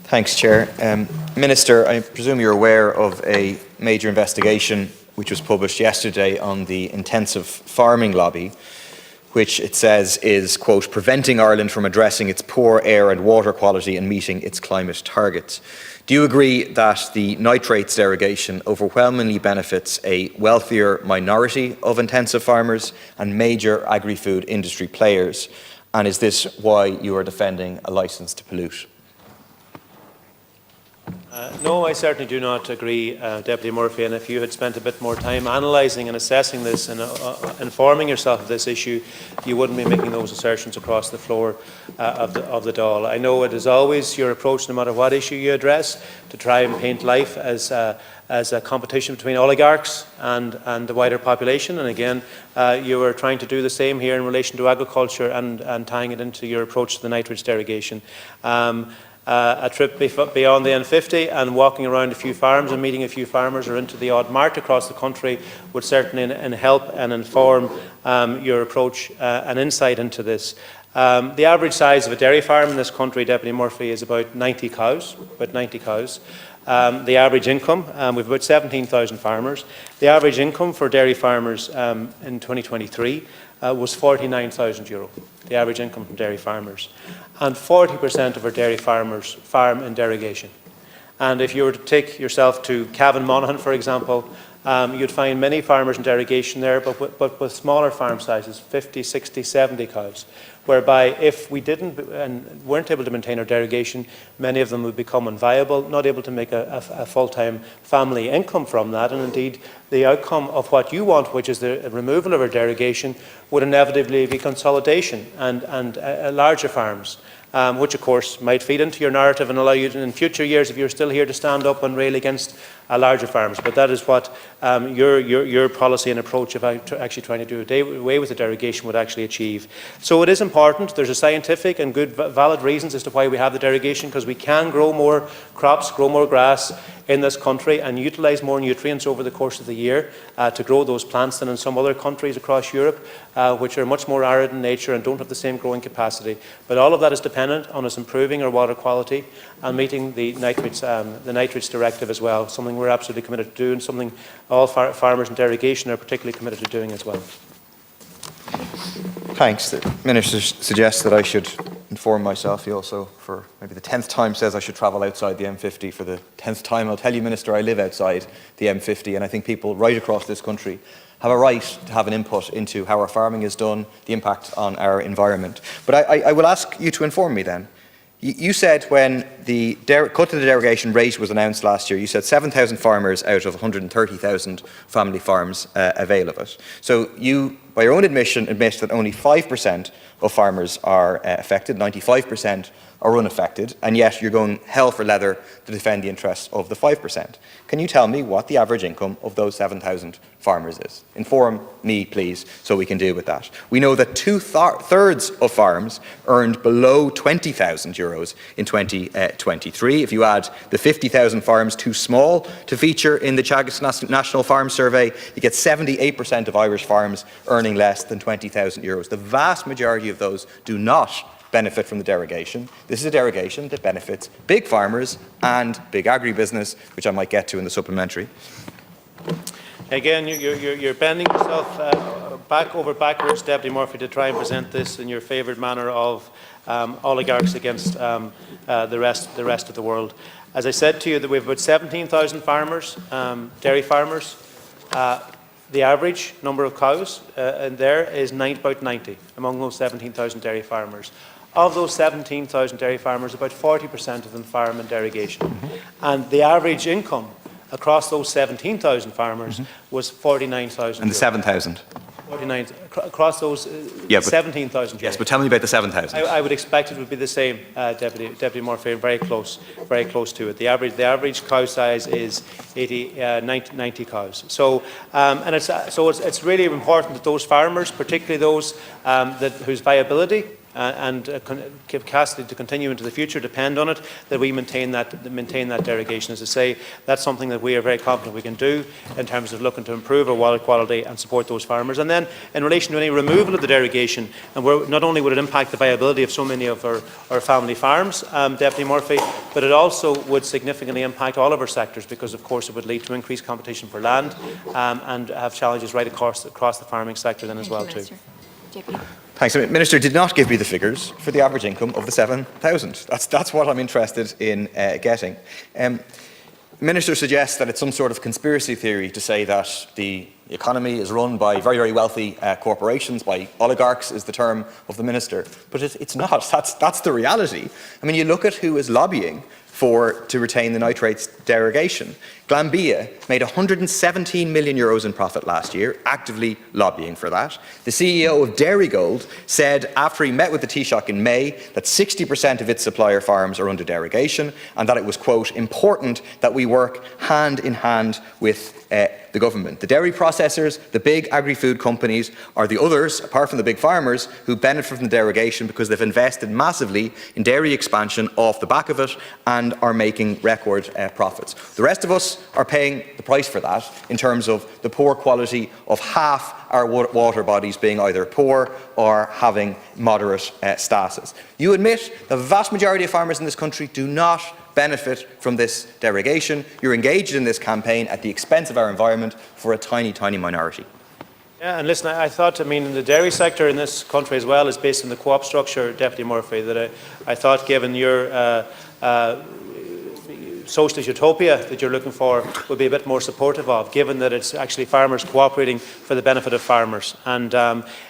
Thanks, Chair. Minister, I presume you're aware of a major investigation which was published yesterday on the intensive farming lobby, which it says is, quote, preventing Ireland from addressing its poor air and water quality and meeting its climate targets. Do you agree that the nitrates derogation overwhelmingly benefits a wealthier minority of intensive farmers and major agri-food industry players? And is this why you are defending a licence to pollute? No, I certainly do not agree, Deputy Murphy, and if you had spent a bit more time analysing and assessing this and informing yourself of this issue, you wouldn't be making those assertions across the floor of the Dáil. I know it is always your approach, no matter what issue you address, to try and paint life as a competition between oligarchs and the wider population, and again, you are trying to do the same here in relation to agriculture and tying it into your approach to the nitrates derogation. A trip beyond the N50 and walking around a few farms and meeting a few farmers or into the odd mart across the country would certainly help and inform your approach and insight into this. The average size of a dairy farm in this country, Deputy Murphy, is about 90 cows. The average income, we've about 17,000 farmers. The average income for dairy farmers in 2023 was €49,000, the average income from dairy farmers. And 40% of our dairy farmers farm in derogation. And if you were to take yourself to Cavan Monaghan, for example, you'd find many farmers in derogation there, but with smaller farm sizes, 50, 60, 70 cows, whereby if we didn't and weren't able to maintain our derogation, many of them would become unviable, not able to make a full-time family income from that, and indeed the outcome of what you want, which is the removal of our derogation, would inevitably be consolidation and larger farms. Which of course might feed into your narrative and allow you to, in future years, if you're still here, to stand up and rail against larger farms. But that is what your policy and approach of actually trying to do away with the derogation would actually achieve. So it is important. There's a scientific and good valid reasons as to why we have the derogation, because we can grow more crops, grow more grass in this country and utilise more nutrients over the course of the year to grow those plants than in some other countries across Europe, which are much more arid in nature and don't have the same growing capacity. But all of that is dependent on us improving our water quality and meeting the nitrates directive as well, something we're absolutely committed to do and something all farmers in derogation are particularly committed to doing as well. Thanks. The Minister suggests that I should inform myself. He also, for maybe the 10th time, says I should travel outside the M50. For the 10th time, I'll tell you, Minister, I live outside the M50, and I think people right across this country have a right to have an input into how our farming is done, the impact on our environment. But I will ask you to inform me then. You said when the cut to the derogation rate was announced last year, you said 7,000 farmers out of 130,000 family farms avail of it. So you, by your own admission, admit that only 5% of farmers are affected, 95% are unaffected, and yet you're going hell for leather to defend the interests of the 5%. Can you tell me what the average income of those 7,000 farmers is? Inform me, please, so we can deal with that. We know that two-thirds of farms earned below €20,000 in 2023. If you add the 50,000 farms too small to feature in the Teagasc National Farm Survey, you get 78% of Irish farms earning less than €20,000. The vast majority of those do not benefit from the derogation. This is a derogation that benefits big farmers and big agribusiness, which I might get to in the supplementary. Again, you're bending yourself backwards, Deputy Murphy, to try and present this in your favoured manner of oligarchs against the rest of the world. As I said to you, that we have about 17,000 farmers, dairy farmers. The average number of cows in there is about 90 among those 17,000 dairy farmers. Of those 17,000 dairy farmers, about 40% of them farm in derogation. And the average income across those 17,000 farmers was 49,000. And the 7,000? 49, across those 17,000. Yes, but tell me about the 7,000. I would expect it would be the same, Deputy Murphy, very close to it. The average cow size is 90 cows. So, it's really important that those farmers, particularly those whose viability capacity to continue into the future depend on it, that we maintain that derogation. As I say, that's something that we are very confident we can do in terms of looking to improve our water quality and support those farmers. And then in relation to any removal of the derogation, and not only would it impact the viability of so many of our family farms, Deputy Murphy, but it also would significantly impact all of our sectors, because of course it would lead to increased competition for land and have challenges right across the farming sector then as well too. Thanks. Minister did not give me the figures for the average income of the 7,000. That's what I'm interested in getting. Minister suggests that it's some sort of conspiracy theory to say that the economy is run by very, very wealthy corporations, by oligarchs is the term of the minister. But it's not. That's the reality. I mean, you look at who is lobbying to retain the nitrates derogation. Glanbia made €117 million in profit last year, actively lobbying for that. The CEO of Dairygold said after he met with the Taoiseach in May that 60% of its supplier farms are under derogation, and that it was, quote, important that we work hand in hand with the government. The dairy processors, the big agri-food companies are the others, apart from the big farmers, who benefit from the derogation because they've invested massively in dairy expansion off the back of it and are making record profits. The rest of us are paying the price for that in terms of the poor quality of half our water bodies being either poor or having moderate status. You admit the vast majority of farmers in this country do not benefit from this derogation. You're engaged in this campaign at the expense of our environment for a tiny, tiny minority. Yeah, and listen, I thought, the dairy sector in this country as well is based on the co-op structure, Deputy Murphy, that I thought, given your socialist utopia that you're looking for, would be a bit more supportive of, given that it's actually farmers cooperating for the benefit of farmers. And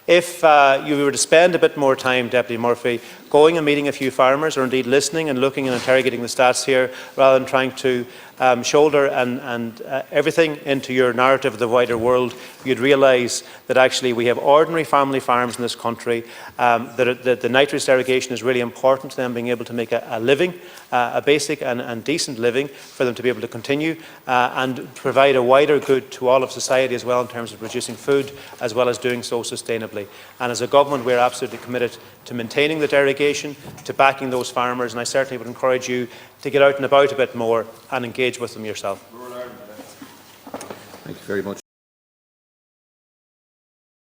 if you were to spend a bit more time, Deputy Murphy, going and meeting a few farmers, or indeed listening and looking and interrogating the stats here, rather than trying to shoulder and everything into your narrative of the wider world, you'd realise that actually we have ordinary family farms in this country, that the nitrates derogation is really important to them being able to make a living, a basic and decent living for them to be able to continue and provide a wider good to all of society as well in terms of producing food as well as doing so sustainably. And as a government, we're absolutely committed to maintaining the derogation, to backing those farmers, and I certainly would encourage you to get out and about a bit more and engage with them yourself. Thank you very much.